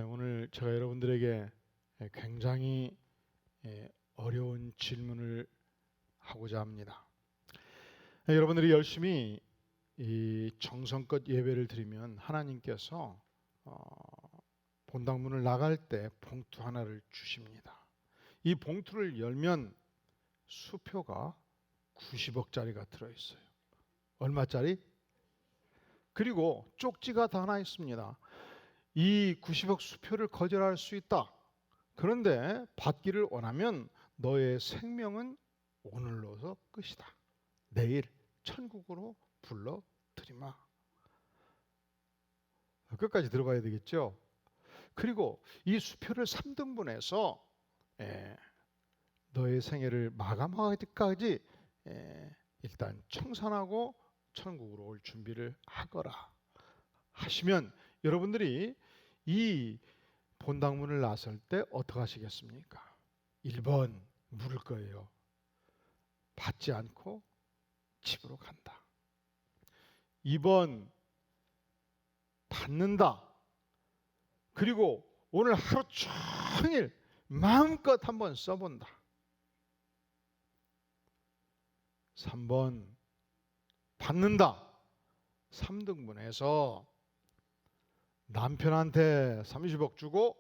오늘 제가 여러분들에게 굉장히 어려운 질문을 하고자 합니다. 여러분들이 열심히 이 정성껏 예배를 드리면 하나님께서 본당문을 나갈 때 봉투 하나를 주십니다. 이 봉투를 열면 수표가 90억짜리가 들어있어요. 얼마짜리? 그리고 쪽지가 다 하나 있습니다. 이 90억 수표를 거절할 수 있다. 그런데 받기를 원하면 너의 생명은 오늘로서 끝이다. 내일 천국으로 불러들이마. 끝까지 들어봐야 되겠죠. 그리고 이 수표를 3등분해서 너의 생애를 마감하기까지 일단 청산하고 천국으로 올 준비를 하거라 하시면 여러분들이 이 본당문을 나설 때 어떻게 하시겠습니까? 1번 물을 거예요. 받지 않고 집으로 간다. 2번 받는다. 그리고 오늘 하루 종일 마음껏 한번 써본다. 3번 받는다. 3등분해서 남편한테 30억 주고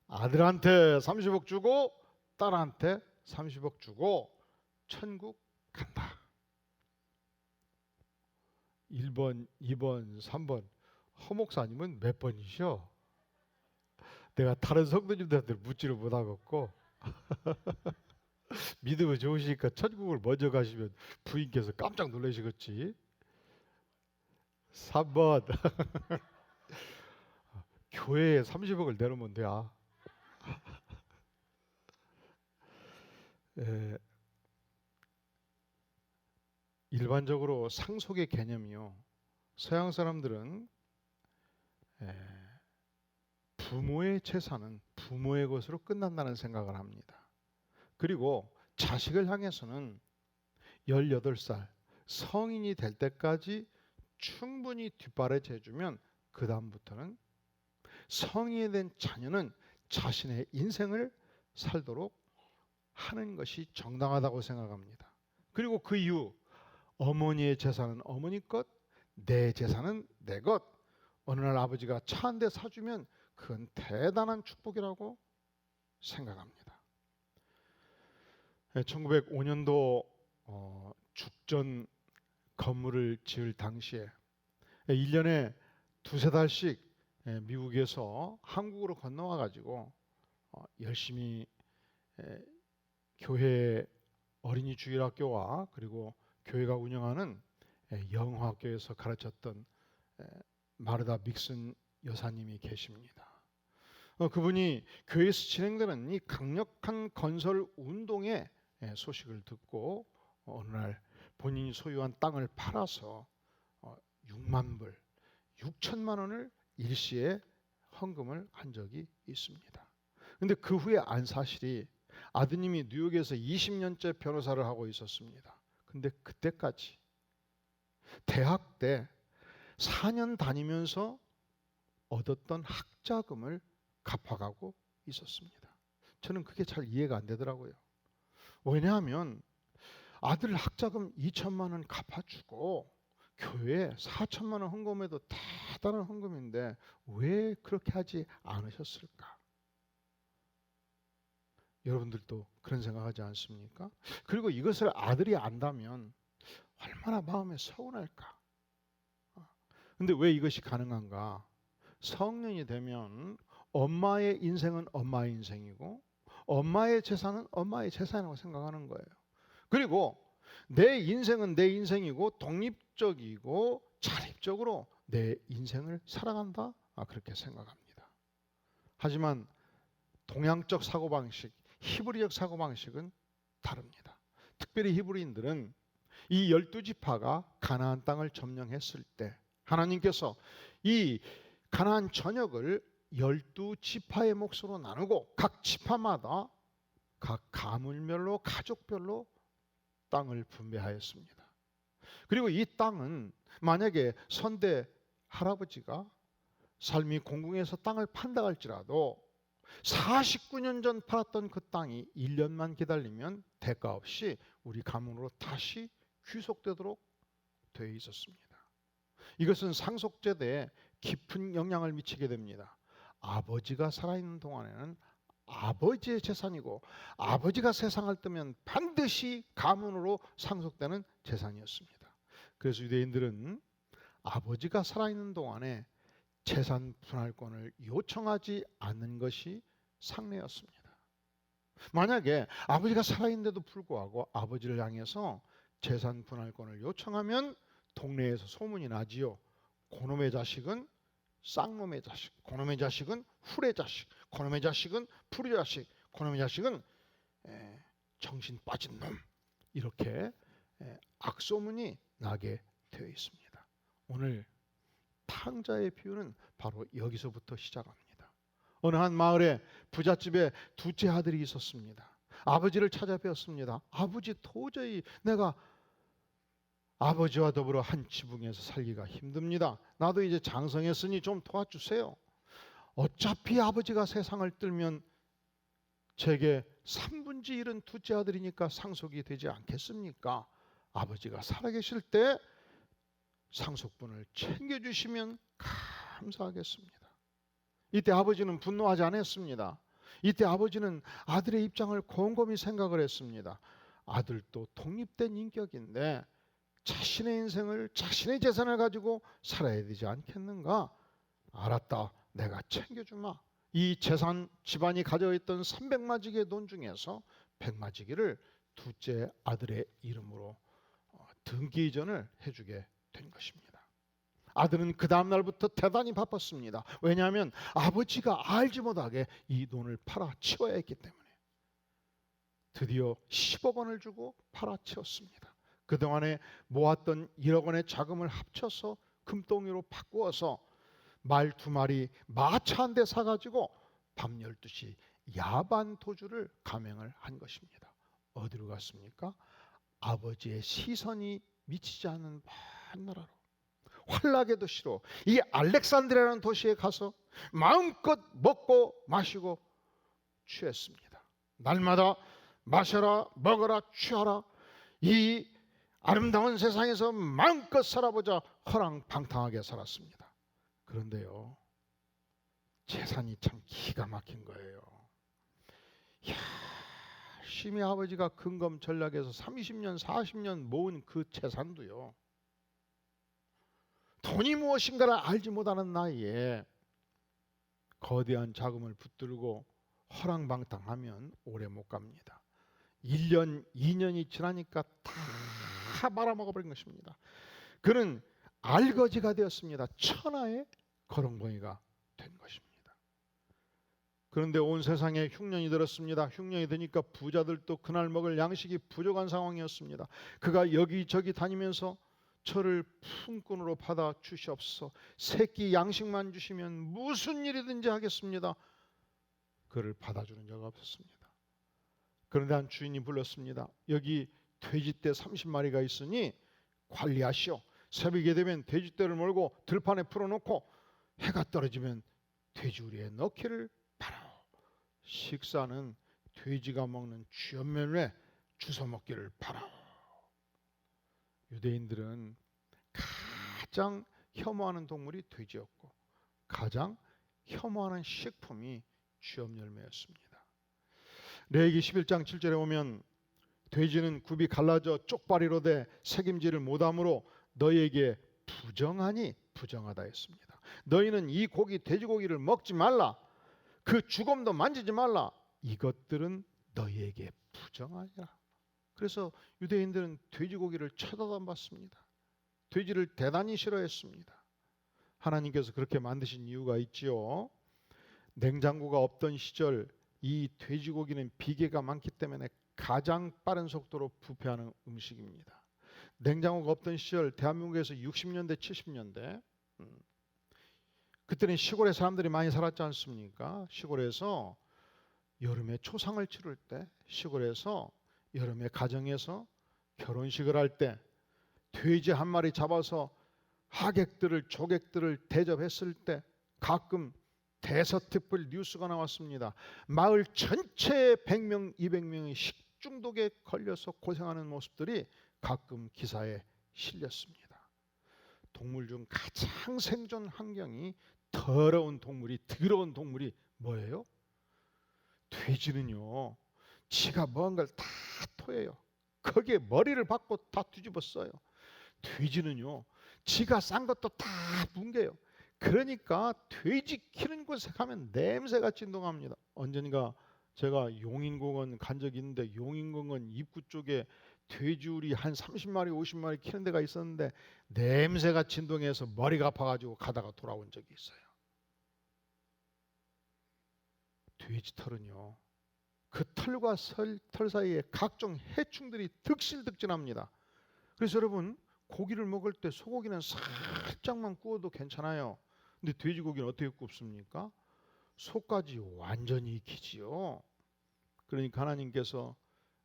아들한테 30억 주고 딸한테 30억 주고 천국 간다. 1번, 2번, 3번. 허 목사님은 몇 번이셔? 내가 다른 성도님들한테 묻지를 못하겠고 믿음이 좋으시니까 천국을 먼저 가시면 부인께서 깜짝 놀라시겠지. 3번 교회에 30억을 내놓으면 돼야. 일반적으로 상속의 개념이요. 서양 사람들은 부모의 재산은 부모의 것으로 끝난다는 생각을 합니다. 그리고 자식을 향해서는 18살 성인이 될 때까지 충분히 뒷바래 재주면 그 다음부터는 성인이 된 자녀는 자신의 인생을 살도록 하는 것이 정당하다고 생각합니다. 그리고 그 이후 어머니의 재산은 어머니 것, 내 재산은 내 것. 어느 날 아버지가 차 한 대 사주면 그건 대단한 축복이라고 생각합니다. 1905년도 죽전 건물을 지을 당시에 1년에 두세 달씩 미국에서 한국으로 건너와 가지고 열심히 교회 어린이 주일학교와 그리고 교회가 운영하는 영어학교에서 가르쳤던 마르다 믹슨 여사님이 계십니다. 그분이 교회에서 진행되는 이 강력한 건설 운동의 소식을 듣고 어느 날 본인이 소유한 땅을 팔아서 6만 불, 6천만 원을 일시에 헌금을 한 적이 있습니다. 그런데 그 후에 안사실이 아드님이 뉴욕에서 20년째 변호사를 하고 있었습니다. 근데 그때까지 대학 때 4년 다니면서 얻었던 학자금을 갚아가고 있었습니다. 저는 그게 잘 이해가 안 되더라고요. 왜냐하면 아들 학자금 2천만 원 갚아주고 교회에 4천만 원 헌금해도 대단한 헌금인데 왜 그렇게 하지 않으셨을까? 여러분들도 그런 생각하지 않습니까? 그리고 이것을 아들이 안다면 얼마나 마음에 서운할까? 근데 왜 이것이 가능한가? 성년이 되면 엄마의 인생은 엄마의 인생이고 엄마의 재산은 엄마의 재산이라고 생각하는 거예요. 그리고 내 인생은 내 인생이고 독립적이고 자립적으로 내 인생을 살아간다? 그렇게 생각합니다. 하지만 동양적 사고방식, 히브리적 사고방식은 다릅니다. 특별히 히브리인들은 이 12지파가 가나안 땅을 점령했을 때 하나님께서 이 가나안 전역을 12지파의 몫으로 나누고 각 지파마다 각 가문별로 가족별로 땅을 분배하였습니다. 그리고 이 땅은 만약에 선대 할아버지가 삶이 공궁에서 땅을 판다 할지라도 49년 전 팔았던 그 땅이 1년만 기다리면 대가 없이 우리 가문으로 다시 귀속되도록 되어 있었습니다. 이것은 상속제도에 깊은 영향을 미치게 됩니다. 아버지가 살아있는 동안에는 아버지의 재산이고, 아버지가 세상을 뜨면 반드시 가문으로 상속되는 재산이었습니다. 그래서 유대인들은 아버지가 살아있는 동안에 재산 분할권을 요청하지 않는 것이 상례였습니다. 만약에 아버지가 살아있는데도 불구하고 아버지를 향해서 재산 분할권을 요청하면 동네에서 소문이 나지요. 그놈의 자식은 쌍놈의 자식, 그놈의 자식은 훌의 자식, 그놈의 자식은 풀의 자식, 그놈의 자식은 정신 빠진 놈, 이렇게 악소문이 나게 되어 있습니다. 오늘 탕자의 비유는 바로 여기서부터 시작합니다. 어느 한 마을에 부잣집에 둘째 아들이 있었습니다. 아버지를 찾아뵈었습니다. 아버지, 도저히 내가 아버지와 더불어 한 지붕에서 살기가 힘듭니다. 나도 이제 장성했으니 좀 도와주세요. 어차피 아버지가 세상을 뜨면 제게 3분의 1은 둘째 아들이니까 상속이 되지 않겠습니까? 아버지가 살아계실 때 상속분을 챙겨주시면 감사하겠습니다. 이때 아버지는 분노하지 않았습니다. 이때 아버지는 아들의 입장을 곰곰이 생각을 했습니다. 아들도 독립된 인격인데 자신의 인생을, 자신의 재산을 가지고 살아야 되지 않겠는가? 알았다, 내가 챙겨주마. 이 재산, 집안이 가지고 있던 300마지기의 돈 중에서 100마지기를 둘째 아들의 이름으로 등기 이전을 해주게 된 것입니다. 아들은 그 다음 날부터 대단히 바빴습니다. 왜냐하면 아버지가 알지 못하게 이 돈을 팔아치워야 했기 때문에. 드디어 10억 원을 주고 팔아치웠습니다. 그동안에 모았던 1억 원의 자금을 합쳐서 금덩이로 바꾸어서 말 2마리, 마차 한 대 사가지고 밤 12시 야반 도주를 감행을 한 것입니다. 어디로 갔습니까? 아버지의 시선이 미치지 않는 먼 나라로, 환락의 도시로, 이 알렉산드리아라는 도시에 가서 마음껏 먹고 마시고 취했습니다. 날마다 마셔라, 먹어라, 취하라, 이 아름다운 세상에서 마음껏 살아보자 허랑방탕하게 살았습니다. 그런데요, 재산이 참 기가 막힌 거예요. 열심히 아버지가 근검 전략해서 30년 40년 모은 그 재산도요, 돈이 무엇인가를 알지 못하는 나이에 거대한 자금을 붙들고 허랑방탕하면 오래 못 갑니다. 1년 2년이 지나니까 다 말아먹어버린 것입니다. 그는 알거지가 되었습니다. 천하의 거렁뱅이가 된 것입니다. 그런데 온 세상에 흉년이 들었습니다. 흉년이 드니까 부자들도 그날 먹을 양식이 부족한 상황이었습니다. 그가 여기저기 다니면서 저를 품꾼으로 받아 주시옵소서. 새끼 양식만 주시면 무슨 일이든지 하겠습니다. 그를 받아주는 자가 없었습니다. 그런데 한 주인이 불렀습니다. 여기 돼지떼 30마리가 있으니 관리하시오. 새벽이 되면 돼지떼를 몰고 들판에 풀어놓고 해가 떨어지면 돼지우리에 넣기를 바라오. 식사는 돼지가 먹는 쥐엄면에 주워 먹기를 바라오. 유대인들은 가장 혐오하는 동물이 돼지였고 가장 혐오하는 식품이 쥐엄열매였습니다. 레위기 11장 7절에 보면 돼지는 굽이 갈라져 쪽발이로 돼 책임지를 못함으로 너희에게 부정하니 부정하다 했습니다. 너희는 이 고기, 돼지고기를 먹지 말라. 그 주검도 만지지 말라. 이것들은 너희에게 부정하니라. 그래서 유대인들은 돼지고기를 쳐다도 안 봤습니다. 돼지를 대단히 싫어했습니다. 하나님께서 그렇게 만드신 이유가 있지요. 냉장고가 없던 시절 이 돼지고기는 비계가 많기 때문에 가장 빠른 속도로 부패하는 음식입니다. 냉장고가 없던 시절 대한민국에서 60년대 70년대 그때는 시골에 사람들이 많이 살았지 않습니까? 시골에서 여름에 초상을 치를 때, 시골에서 여름에 가정에서 결혼식을 할 때 돼지 한 마리 잡아서 하객들을, 조객들을 대접했을 때 가끔 대서특별 뉴스가 나왔습니다. 마을 전체에 100명, 200명이 식중독에 걸려서 고생하는 모습들이 가끔 기사에 실렸습니다. 동물 중 가장 생존 환경이 더러운 동물이 뭐예요? 돼지는요, 지가 먹은 걸 다 토해요. 거기에 머리를 박고 다 뒤집어 써요. 돼지는요, 지가 싼 것도 다 뭉개요. 그러니까 돼지 키는 곳에 가면 냄새가 진동합니다. 언젠가 제가 용인공원 간 적이 있는데, 용인공원 입구 쪽에 돼지우리 한 30마리 50마리 키는 데가 있었는데 냄새가 진동해서 머리가 아파가지고 가다가 돌아온 적이 있어요. 돼지 털은요, 그 털과 털 사이에 각종 해충들이 득실득실합니다. 그래서 여러분, 고기를 먹을 때 소고기는 살짝만 구워도 괜찮아요. 근데 돼지고기는 어떻게 굽습니까? 속까지 완전히 익히지요. 그러니까 하나님께서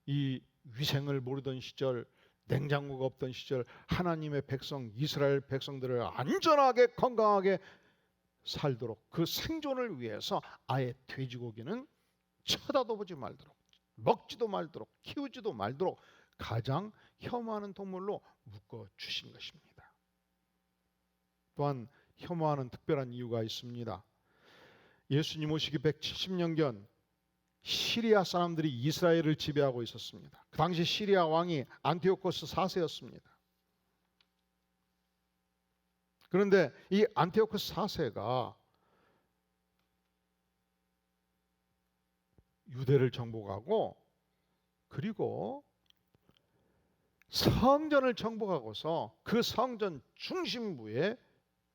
이 위생을 모르던 시절, 냉장고가 없던 시절, 하나님의 백성 이스라엘 백성들을 안전하게 건강하게 살도록, 그 생존을 위해서 아예 돼지고기는 쳐다도 보지 말도록, 먹지도 말도록, 키우지도 말도록 가장 혐오하는 동물로 묶어 주신 것입니다. 또한 혐오하는 특별한 이유가 있습니다. 예수님 오시기 170년경 시리아 사람들이 이스라엘을 지배하고 있었습니다. 그 당시 시리아 왕이 안티오코스 4세였습니다. 그런데 이 안티오코스 4세가 유대를 정복하고, 그리고 성전을 정복하고서 그 성전 중심부에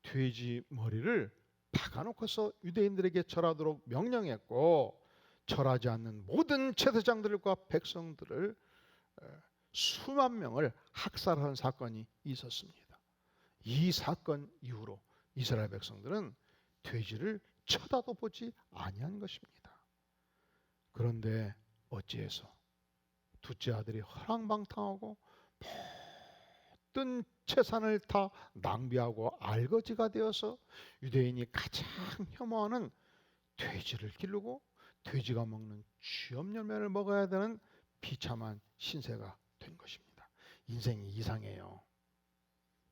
돼지 머리를 박아놓고서 유대인들에게 절하도록 명령했고, 절하지 않는 모든 제사장들과 백성들을 수만 명을 학살한 사건이 있었습니다. 이 사건 이후로 이스라엘 백성들은 돼지를 쳐다도 보지 아니한 것입니다. 그런데 어찌해서 둘째 아들이 허랑방탕하고 모든 재산을 다 낭비하고 알거지가 되어서 유대인이 가장 혐오하는 돼지를 기르고 돼지가 먹는 쥐염 열매를 먹어야 되는 비참한 신세가 된 것입니다. 인생이 이상해요.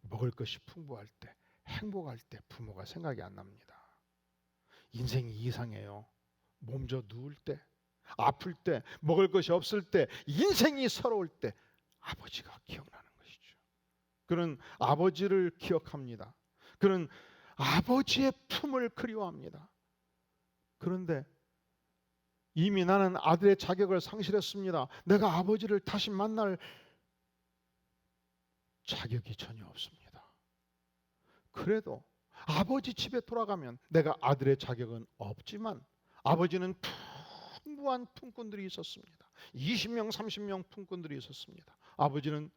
먹을 것이 풍부할 때, 행복할 때 부모가 생각이 안 납니다. 인생이 이상해요. 몸져 누울 때, 아플 때, 먹을 것이 없을 때, 인생이 서러울 때 아버지가 기억나는 것이죠. 그는 아버지를 기억합니다. 그는 아버지의 품을 그리워합니다. 그런데 이미 나는 아들의 자격을 상실했습니다. 내가 아버지를 다시 만날 자격이 전혀 없습니다. 그래도 아버지 집에 돌아가면 내가 아들의 자격은 없지만, 아버지는 풍부한 품꾼들이 있었습니다. 20명 30명 품꾼들이 있었습니다. 아버지는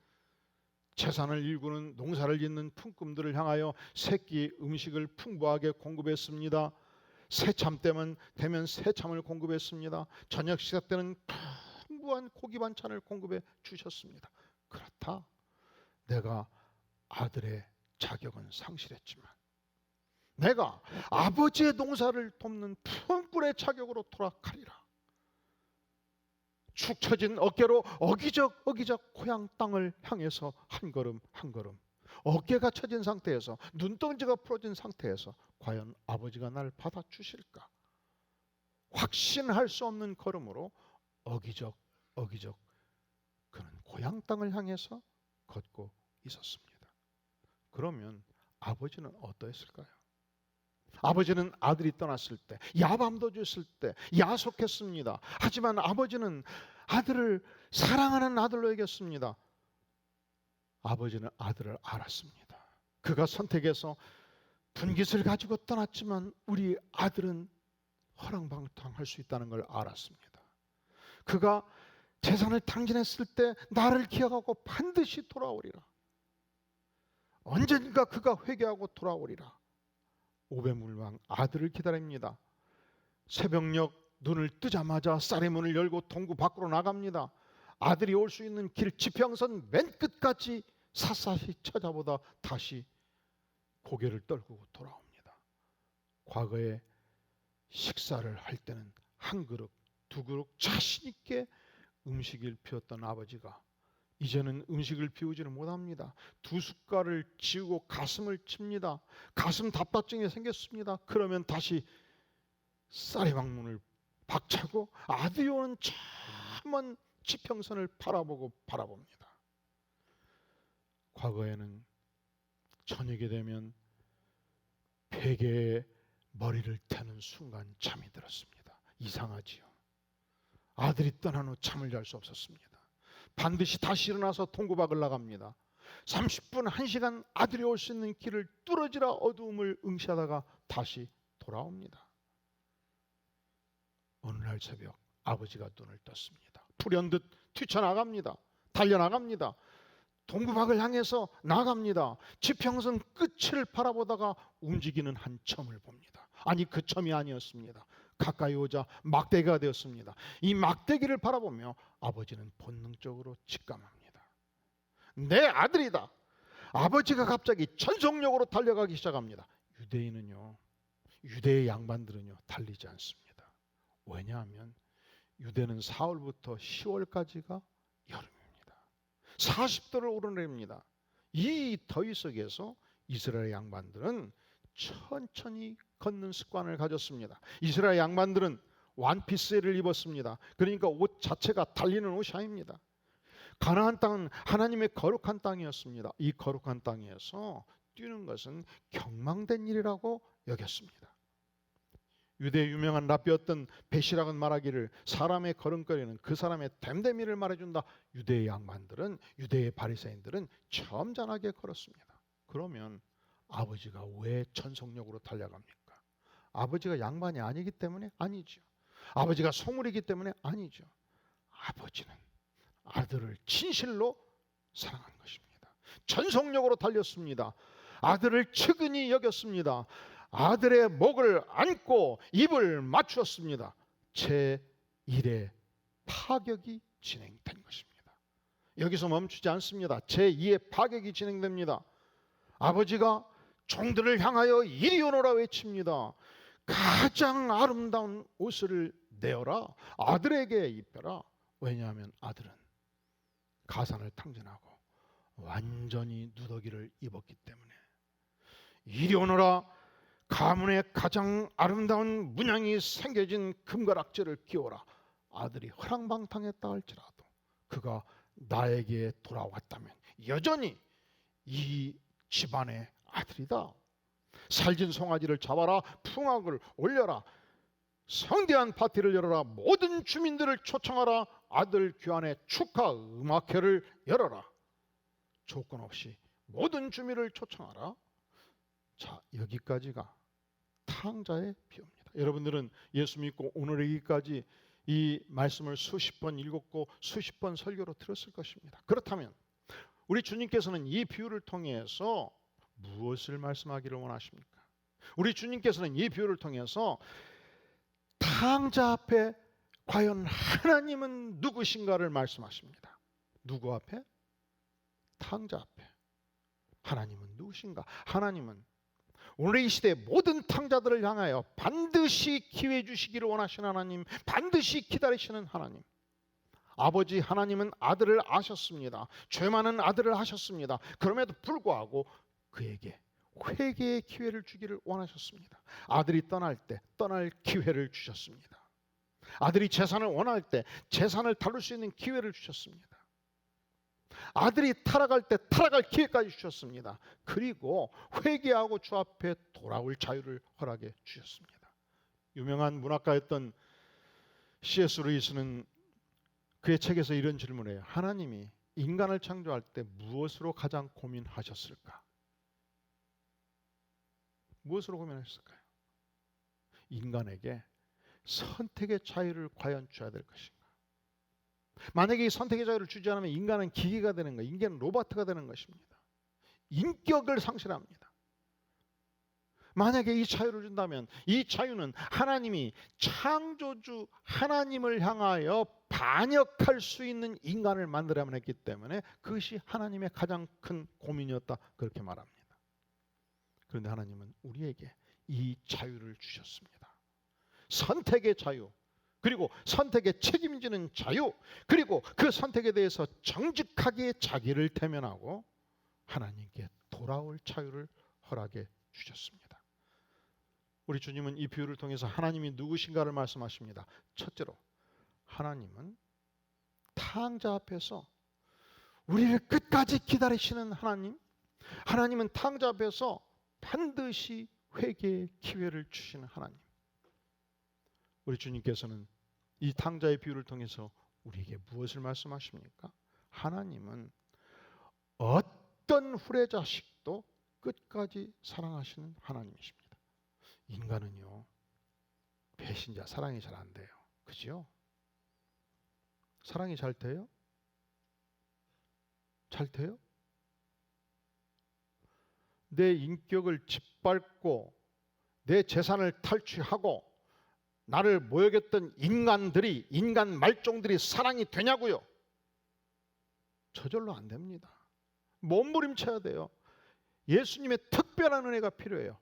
재산을 일구는, 농사를 짓는 품꾼들을 향하여 새끼 음식을 풍부하게 공급했습니다. 새참 때면 새참을 공급했습니다. 저녁 식사 때는 풍부한 고기 반찬을 공급해 주셨습니다. 그렇다, 내가 아들의 자격은 상실했지만 내가 아버지의 농사를 돕는 품꾼의 자격으로 돌아가리라. 축 처진 어깨로 어기적 고향 땅을 향해서 한 걸음 한 걸음, 어깨가 처진 상태에서, 눈동자가 부러진 상태에서 과연 아버지가 나를 받아주실까? 확신할 수 없는 걸음으로 어기적 그는 고향 땅을 향해서 걷고 있었습니다. 그러면 아버지는 어떠했을까요? 아버지는 아들이 떠났을 때, 야밤도 줬을 때 야속했습니다. 하지만 아버지는 아들을 사랑하는 아들로 여겼습니다. 아버지는 아들을 알았습니다. 그가 선택해서 분깃을 가지고 떠났지만 우리 아들은 허랑방탕할 수 있다는 걸 알았습니다. 그가 재산을 탕진했을 때 나를 기억하고 반드시 돌아오리라. 언젠가 그가 회개하고 돌아오리라. 오배물왕 아들을 기다립니다. 새벽녘 눈을 뜨자마자 쌀의 문을 열고 동구 밖으로 나갑니다. 아들이 올 수 있는 길 지평선 맨 끝까지 샅샅이 찾아보다 다시 고개를 떨구고 돌아옵니다. 과거에 식사를 할 때는 한 그릇, 두 그릇 자신 있게 음식을 비웠던 아버지가 이제는 음식을 비우지를 못합니다. 두 숟갈을 쥐고 가슴을 칩니다. 가슴 답답증이 생겼습니다. 그러면 다시 쌀의방문을 박차고 아들이 오는 참한 지평선을 바라봅니다. 과거에는 저녁이 되면 베개에 머리를 대는 순간 잠이 들었습니다. 이상하지요. 아들이 떠난 후 잠을 잘 수 없었습니다. 반드시 다시 일어나서 통구박을 나갑니다. 30분, 1시간 아들이 올 수 있는 길을 뚫어지라 어두움을 응시하다가 다시 돌아옵니다. 어느 날 새벽 아버지가 눈을 떴습니다. 불현듯 뛰쳐나갑니다. 달려나갑니다. 동구박을 향해서 나갑니다. 지평선 끝을 바라보다가 움직이는 한 점을 봅니다. 아니, 그 점이 아니었습니다. 가까이 오자 막대기가 되었습니다. 이 막대기를 바라보며 아버지는 본능적으로 직감합니다. 내 아들이다. 아버지가 갑자기 전속력으로 달려가기 시작합니다. 유대의 양반들은요 달리지 않습니다. 왜냐하면 유대는 4월부터 10월까지가 여름입니다. 40도를 오르내립니다. 이 더위 속에서 이스라엘 양반들은 천천히 걷는 습관을 가졌습니다. 이스라엘 양반들은 완피스를 입었습니다. 그러니까 옷 자체가 달리는 옷이 아닙니다. 가나안 땅은 하나님의 거룩한 땅이었습니다. 이 거룩한 땅에서 뛰는 것은 경망된 일이라고 여겼습니다. 유대의 유명한 랍비였던 베시락은 말하기를 사람의 걸음걸이는 그 사람의 됨됨이를 말해준다. 유대의 양반들은, 유대의 바리새인들은 점잖하게 걸었습니다. 그러면 아버지가 왜 전속력으로 달려갑니까? 아버지가 양반이 아니기 때문에? 아니죠. 아버지가 소물이기 때문에? 아니죠. 아버지는 아들을 진실로 사랑한 것입니다. 전속력으로 달렸습니다. 아들을 측은히 여겼습니다. 아들의 목을 안고 입을 맞추었습니다. 제1의 파격이 진행된 것입니다. 여기서 멈추지 않습니다. 제2의 파격이 진행됩니다. 아버지가 종들을 향하여 이리 오너라 외칩니다. 가장 아름다운 옷을 내어라. 아들에게 입혀라. 왜냐하면 아들은 가산을 탕진하고 완전히 누더기를 입었기 때문에. 이리 오너라. 가문의 가장 아름다운 문양이 새겨진 금가락지를 끼워라. 아들이 허랑방탕했다 할지라도 그가 나에게 돌아왔다면 여전히 이 집안의 아들이다. 살진 송아지를 잡아라. 풍악을 올려라. 성대한 파티를 열어라. 모든 주민들을 초청하라. 아들 귀환의 축하 음악회를 열어라. 조건 없이 모든 주민을 초청하라. 자, 여기까지가 탕자의 비유입니다. 여러분들은 예수 믿고 오늘이기까지 이 말씀을 수십 번 읽었고 수십 번 설교로 들었을 것입니다. 그렇다면 우리 주님께서는 이 비유를 통해서 무엇을 말씀하기를 원하십니까? 우리 주님께서는 이 비유를 통해서 탕자 앞에 과연 하나님은 누구신가를 말씀하십니다. 누구 앞에? 탕자 앞에. 하나님은 누구신가? 하나님은 오늘 이 시대 모든 탕자들을 향하여 반드시 기회 주시기를 원하시는 하나님, 반드시 기다리시는 하나님. 아버지 하나님은 아들을 아셨습니다. 죄 많은 아들을 하셨습니다. 그럼에도 불구하고 그에게 회개의 기회를 주기를 원하셨습니다. 아들이 떠날 때 떠날 기회를 주셨습니다. 아들이 재산을 원할 때 재산을 다룰 수 있는 기회를 주셨습니다. 아들이 타락할 때 타락할 기회까지 주셨습니다. 그리고 회개하고 주 앞에 돌아올 자유를 허락해 주셨습니다. 유명한 문학가였던 C.S. 루이스는 그의 책에서 이런 질문을 해요. 하나님이 인간을 창조할 때 무엇으로 가장 고민하셨을까? 무엇으로 고민하셨을까요? 인간에게 선택의 자유를 과연 줘야 될 것인가? 만약에 이 선택의 자유를 주지 않으면 인간은 기계가 되는 거예요. 인간은 로봇가 되는 것입니다. 인격을 상실합니다. 만약에 이 자유를 준다면 이 자유는 하나님이 창조주 하나님을 향하여 반역할 수 있는 인간을 만들어야만 했기 때문에 그것이 하나님의 가장 큰 고민이었다. 그렇게 말합니다. 그런데 하나님은 우리에게 이 자유를 주셨습니다. 선택의 자유, 그리고 선택에 책임지는 자유, 그리고 그 선택에 대해서 정직하게 자기를 대면하고 하나님께 돌아올 자유를 허락해 주셨습니다. 우리 주님은 이 비유를 통해서 하나님이 누구신가를 말씀하십니다. 첫째로, 하나님은 탕자 앞에서 우리를 끝까지 기다리시는 하나님, 하나님은 탕자 앞에서 반드시 회개의 기회를 주시는 하나님. 우리 주님께서는 이 탕자의 비유를 통해서 우리에게 무엇을 말씀하십니까? 하나님은 어떤 후레자식도 끝까지 사랑하시는 하나님이십니다. 인간은요, 배신자 사랑이 잘 안 돼요. 그죠? 사랑이 잘 돼요? 잘 돼요? 내 인격을 짓밟고 내 재산을 탈취하고 나를 모욕했던 인간들이, 인간 말종들이 사랑이 되냐고요? 저절로 안 됩니다. 몸부림쳐야 돼요. 예수님의 특별한 은혜가 필요해요.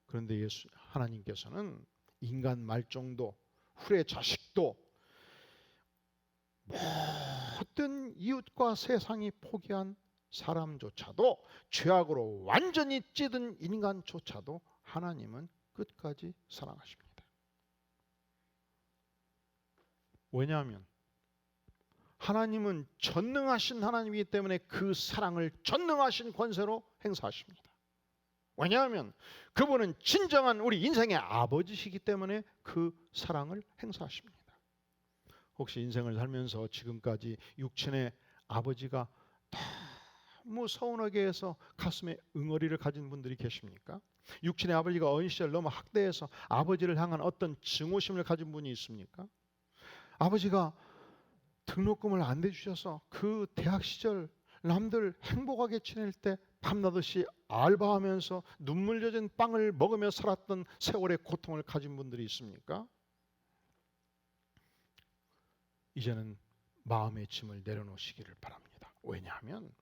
그런데 하나님께서는 인간 말종도 후레 자식도 모든 이웃과 세상이 포기한 사람조차도, 죄악으로 완전히 찌든 인간조차도 하나님은 끝까지 사랑하십니다. 왜냐하면 하나님은 전능하신 하나님이기 때문에 그 사랑을 전능하신 권세로 행사하십니다. 왜냐하면 그분은 진정한 우리 인생의 아버지시기 때문에 그 사랑을 행사하십니다. 혹시 인생을 살면서 지금까지 육신의 아버지가 너무 서운하게 해서 가슴에 응어리를 가진 분들이 계십니까? 육신의 아버지가 어린 시절 너무 학대해서 아버지를 향한 어떤 증오심을 가진 분이 있습니까? 아버지가 등록금을 안 내주셔서 그 대학 시절 남들 행복하게 지낼 때 밤낮없이 알바하면서 눈물 젖은 빵을 먹으며 살았던 세월의 고통을 가진 분들이 있습니까? 이제는 마음의 짐을 내려놓으시기를 바랍니다. 왜냐하면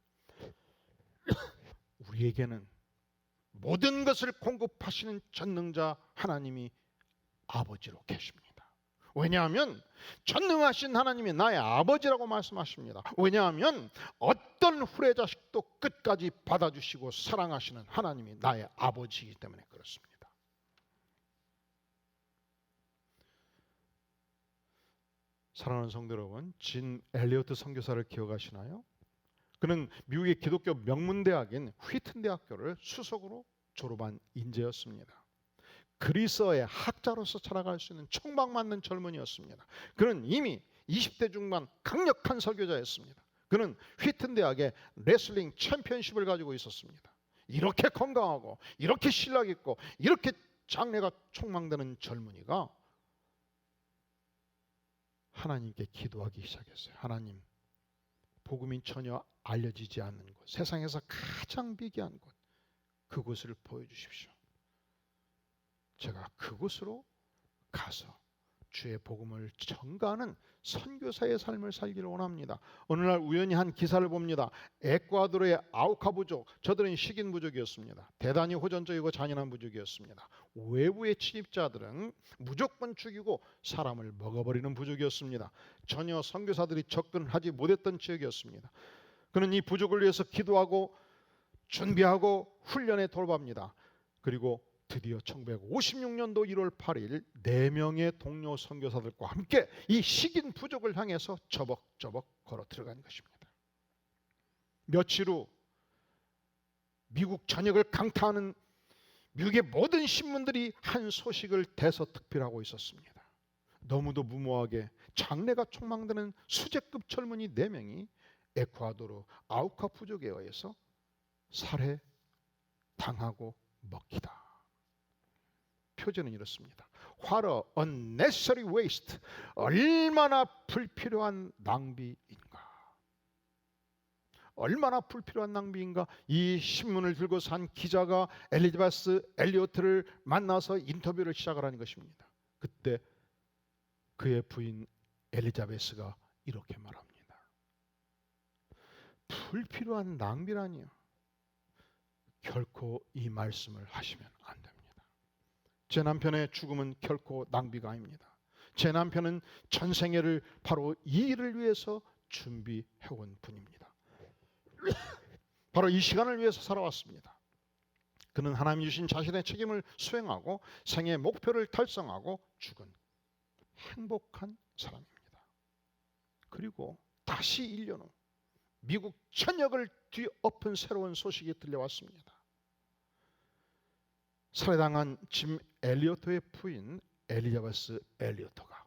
우리에게는 모든 것을 공급하시는 전능자 하나님이 아버지로 계십니다. 왜냐하면 전능하신 하나님이 나의 아버지라고 말씀하십니다. 왜냐하면 어떤 후레자식도 끝까지 받아주시고 사랑하시는 하나님이 나의 아버지이기 때문에 그렇습니다. 사랑하는 성도 여러분, 진 엘리어트 선교사를 기억하시나요? 그는 미국의 기독교 명문대학인 휘튼 대학교를 수석으로 졸업한 인재였습니다. 그리스어의 학자로서 자라갈 수 있는 촉망받는 젊은이였습니다. 그는 이미 20대 중반 강력한 설교자였습니다. 그는 휘튼 대학의 레슬링 챔피언십을 가지고 있었습니다. 이렇게 건강하고 이렇게 신락 있고 이렇게 장래가 촉망되는 젊은이가 하나님께 기도하기 시작했어요. 하나님, 복음이 전혀 알려지지 않는 곳, 세상에서 가장 미개한 곳, 그곳을 보여주십시오. 제가 그곳으로 가서 주의 복음을 전가하는 선교사의 삶을 살기를 원합니다. 어느 날 우연히 한 기사를 봅니다. 에콰도르의 아우카 부족, 저들은 식인 부족이었습니다. 대단히 호전적이고 잔인한 부족이었습니다. 외부의 침입자들은 무조건 죽이고 사람을 먹어버리는 부족이었습니다. 전혀 선교사들이 접근하지 못했던 지역이었습니다. 그는 이 부족을 위해서 기도하고 준비하고 훈련에 돌입합니다. 그리고 드디어 1956년도 1월 8일 4명의 동료 선교사들과 함께 이 식인 부족을 향해서 저벅저벅 걸어 들어간 것입니다. 며칠 후 미국 전역을 강타하는 미국의 모든 신문들이 한 소식을 대서특필하고 있었습니다. 너무도 무모하게 장래가 촉망되는 수제급 젊은이 4명이 에콰도르 아우카 부족에 의해서 살해당하고 먹히다. 표제는 이렇습니다. What a unnecessary waste. 얼마나 불필요한 낭비인가. 얼마나 불필요한 낭비인가. 이 신문을 들고 산 기자가 엘리자베스 엘리어트를 만나서 인터뷰를 시작하라는 것입니다. 그때 그의 부인 엘리자베스가 이렇게 말합니다. 불필요한 낭비라니요. 결코 이 말씀을 하시면 안 됩니다. 제 남편의 죽음은 결코 낭비가 아닙니다. 제 남편은 전생애를 바로 이 일을 위해서 준비해온 분입니다. 바로 이 시간을 위해서 살아왔습니다. 그는 하나님이 주신 자신의 책임을 수행하고 생애 목표를 달성하고 죽은 행복한 사람입니다. 그리고 다시 1년 후 미국 전역을 뒤엎은 새로운 소식이 들려왔습니다. 살해당한 짐 엘리어터의 부인 엘리자베스 엘리어터가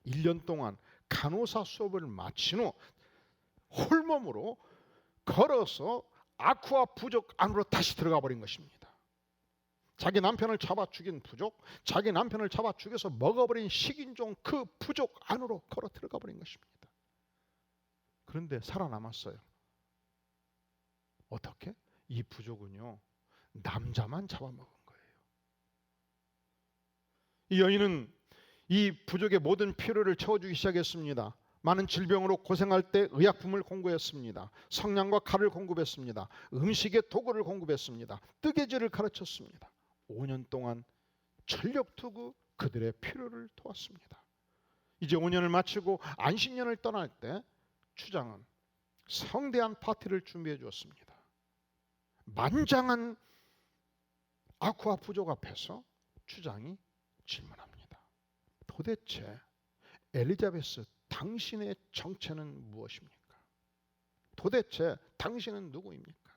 1년 동안 간호사 수업을 마친 후 홀몸으로 걸어서 아쿠아 부족 안으로 다시 들어가 버린 것입니다. 자기 남편을 잡아 죽인 부족, 자기 남편을 잡아 죽여서 먹어버린 식인종 그 부족 안으로 걸어 들어가 버린 것입니다. 그런데 살아남았어요. 어떻게? 이 부족은요, 남자만 잡아먹은 거예요. 이 여인은 이 부족의 모든 필요를 채워주기 시작했습니다. 많은 질병으로 고생할 때 의약품을 공급했습니다. 성냥과 칼을 공급했습니다. 음식의 도구를 공급했습니다. 뜨개질을 가르쳤습니다. 5년 동안 전력투구 그들의 필요를 도왔습니다. 이제 5년을 마치고 안식년을 떠날 때 추장은 성대한 파티를 준비해 주었습니다. 만장한 아쿠아 부족 앞에서 추장이 질문합니다. 도대체 엘리자베스, 당신의 정체는 무엇입니까? 도대체 당신은 누구입니까?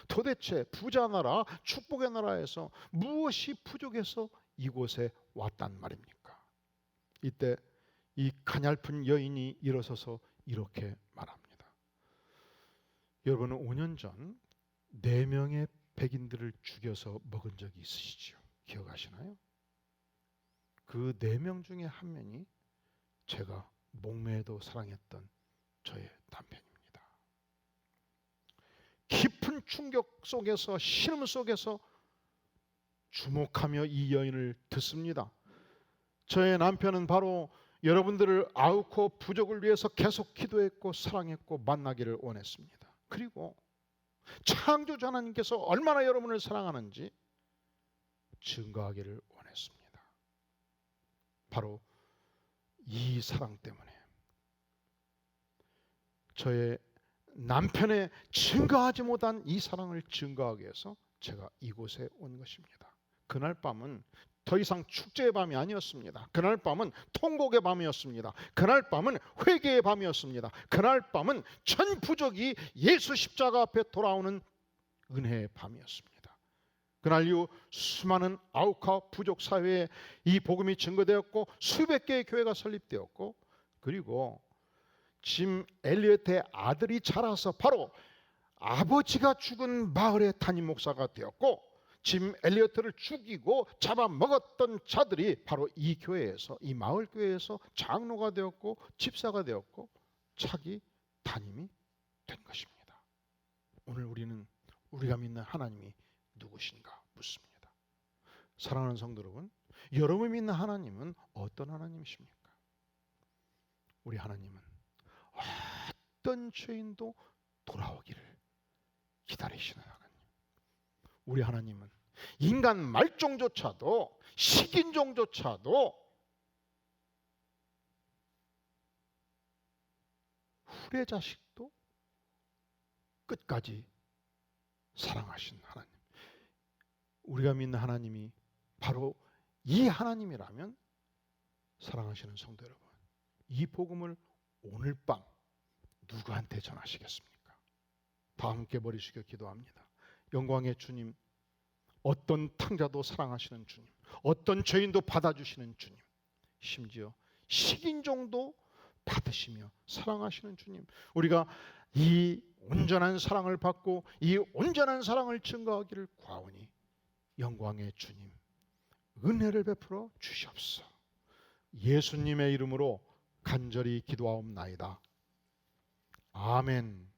도대체 부자 나라, 축복의 나라에서 무엇이 부족해서 이곳에 왔단 말입니까? 이때 이 가냘픈 여인이 일어서서 이렇게 말합니다. 여러분은 5년 전 4명의 백인들을 죽여서 먹은 적이 있으시죠? 기억하시나요? 그 4명 중에 한 명이 제가 목매도 사랑했던 저의 남편입니다. 깊은 충격 속에서, 신음 속에서 주목하며 이 여인을 듣습니다. 저의 남편은 바로 여러분들을 아우코 부족을 위해서 계속 기도했고 사랑했고 만나기를 원했습니다. 그리고 창조주 하나님께서 얼마나 여러분을 사랑하는지 증거하기를 원했습니다. 바로 이 사랑 때문에 저의 남편의 증거하지 못한 이 사랑을 증거하기 위해서 제가 이곳에 온 것입니다. 그날 밤은 더 이상 축제의 밤이 아니었습니다. 그날 밤은 통곡의 밤이었습니다. 그날 밤은 회개의 밤이었습니다. 그날 밤은 전 부족이 예수 십자가 앞에 돌아오는 은혜의 밤이었습니다. 그날 이후 수많은 아우카 부족 사회에 이 복음이 증거되었고 수백 개의 교회가 설립되었고, 그리고 짐 엘리어트의 아들이 자라서 바로 아버지가 죽은 마을의 담임 목사가 되었고, 짐 엘리어트를 죽이고 잡아먹었던 자들이 바로 이 교회에서, 이 마을 교회에서 장로가 되었고 집사가 되었고 차기 담임이 된 것입니다. 오늘 우리는 우리가 믿는 하나님이 누구신가 묻습니다. 사랑하는 성도 여러분, 여러분이 믿는 하나님은 어떤 하나님이십니까? 우리 하나님은 어떤 죄인도 돌아오기를 기다리시는 하나님. 우리 하나님은 인간 말종조차도, 식인종조차도 후레자식도 끝까지 사랑하신 하나님. 우리가 믿는 하나님이 바로 이 하나님이라면, 사랑하시는 성도 여러분, 이 복음을 오늘 밤 누구한테 전하시겠습니까? 다 함께 머리 숙여 기도합니다. 영광의 주님, 어떤 탕자도 사랑하시는 주님, 어떤 죄인도 받아주시는 주님, 심지어 식인종도 받으시며 사랑하시는 주님, 우리가 이 온전한 사랑을 받고 이 온전한 사랑을 증거하기를 구하오니 영광의 주님, 은혜를 베풀어 주시옵소서. 예수님의 이름으로 간절히 기도하옵나이다. 아멘.